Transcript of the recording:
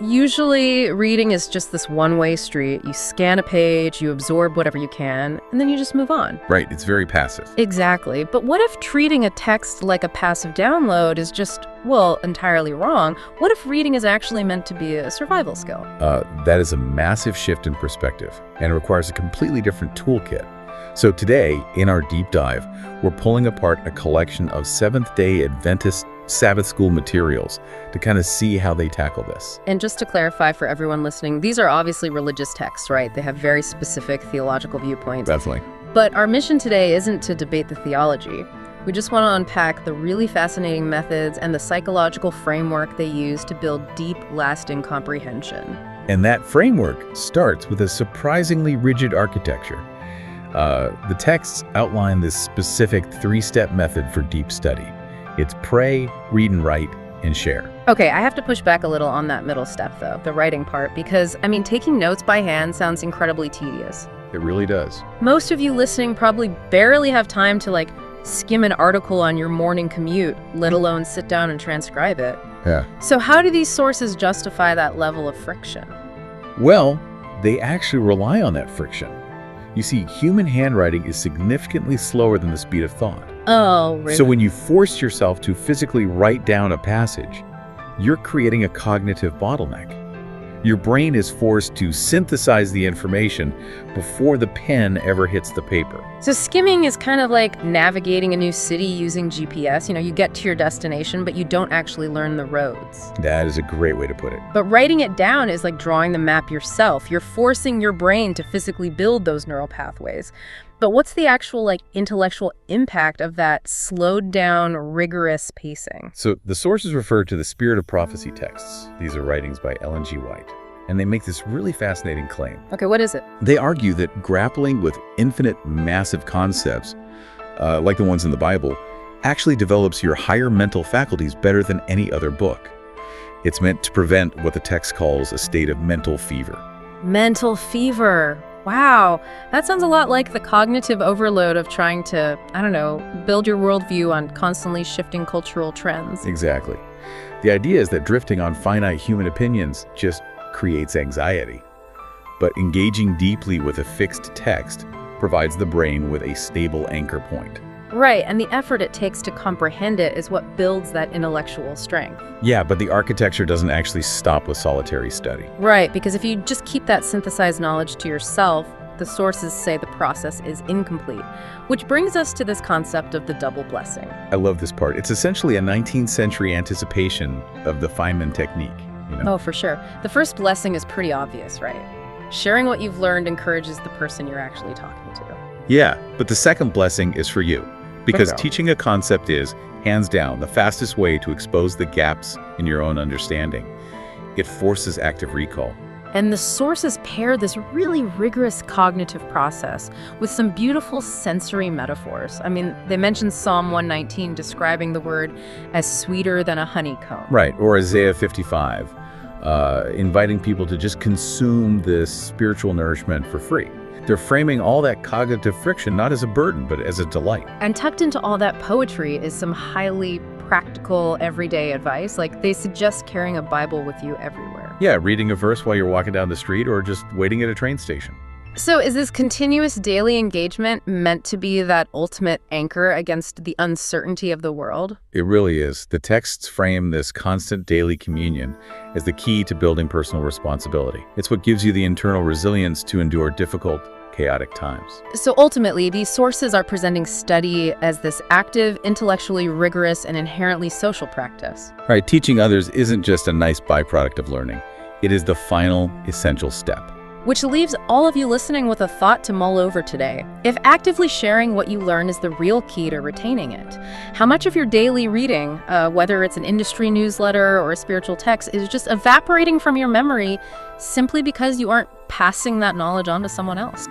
Usually reading is just this one-way street. You scan a page, you absorb whatever you can, and then you just move on. Right, it's very passive. Exactly. But what if treating a text like a passive download is just, well, entirely wrong? What if reading is actually meant to be a survival skill? That is a massive shift in perspective and requires a completely different toolkit. So today, in our deep dive, we're pulling apart a collection of Seventh-day Adventist Sabbath school materials to kind of see how they tackle this. And just to clarify for everyone listening, these are obviously religious texts, right? They have very specific theological viewpoints. Definitely. But our mission today isn't to debate the theology. We just want to unpack the really fascinating methods and the psychological framework they use to build deep, lasting comprehension. And that framework starts with a surprisingly rigid architecture. The texts outline this specific three-step method for deep study. It's pray, read and write, and share. Okay, I have to push back a little on that middle step, though, the writing part, because, taking notes by hand sounds incredibly tedious. It really does. Most of you listening probably barely have time to, skim an article on your morning commute, let alone sit down and transcribe it. Yeah. So how do these sources justify that level of friction? Well, they actually rely on that friction. You see, human handwriting is significantly slower than the speed of thought. Oh, really? So when you force yourself to physically write down a passage, you're creating a cognitive bottleneck. Your brain is forced to synthesize the information before the pen ever hits the paper. So skimming is kind of like navigating a new city using GPS. You get to your destination, but you don't actually learn the roads. That is a great way to put it. But writing it down is like drawing the map yourself. You're forcing your brain to physically build those neural pathways. But what's the actual intellectual impact of that slowed down, rigorous pacing? So the sources refer to the Spirit of Prophecy texts. These are writings by Ellen G. White. And they make this really fascinating claim. Okay, what is it? They argue that grappling with infinite, massive concepts, like the ones in the Bible, actually develops your higher mental faculties better than any other book. It's meant to prevent what the text calls a state of mental fever. Mental fever. Wow, that sounds a lot like the cognitive overload of trying to, build your worldview on constantly shifting cultural trends. Exactly. The idea is that drifting on finite human opinions just creates anxiety. But engaging deeply with a fixed text provides the brain with a stable anchor point. Right, and the effort it takes to comprehend it is what builds that intellectual strength. Yeah, but the architecture doesn't actually stop with solitary study. Right, because if you just keep that synthesized knowledge to yourself, the sources say the process is incomplete. Which brings us to this concept of the double blessing. I love this part. It's essentially a 19th century anticipation of the Feynman technique. Oh, for sure. The first blessing is pretty obvious, right? Sharing what you've learned encourages the person you're actually talking to. Yeah, but the second blessing is for you. Because Okay. teaching a concept is, hands down, the fastest way to expose the gaps in your own understanding. It forces active recall. And the sources pair this really rigorous cognitive process with some beautiful sensory metaphors. They mention Psalm 119 describing the word as sweeter than a honeycomb. Right, or Isaiah 55, inviting people to just consume this spiritual nourishment for free. They're framing all that cognitive friction not as a burden, but as a delight. And tucked into all that poetry is some highly practical, everyday advice. They suggest carrying a Bible with you everywhere. Yeah, reading a verse while you're walking down the street or just waiting at a train station. So is this continuous daily engagement meant to be that ultimate anchor against the uncertainty of the world? It really is. The texts frame this constant daily communion as the key to building personal responsibility. It's what gives you the internal resilience to endure difficult, chaotic times. So ultimately, these sources are presenting study as this active, intellectually rigorous, and inherently social practice. Right, teaching others isn't just a nice byproduct of learning. It is the final, essential step. Which leaves all of you listening with a thought to mull over today. If actively sharing what you learn is the real key to retaining it, how much of your daily reading, whether it's an industry newsletter or a spiritual text, is just evaporating from your memory simply because you aren't passing that knowledge on to someone else?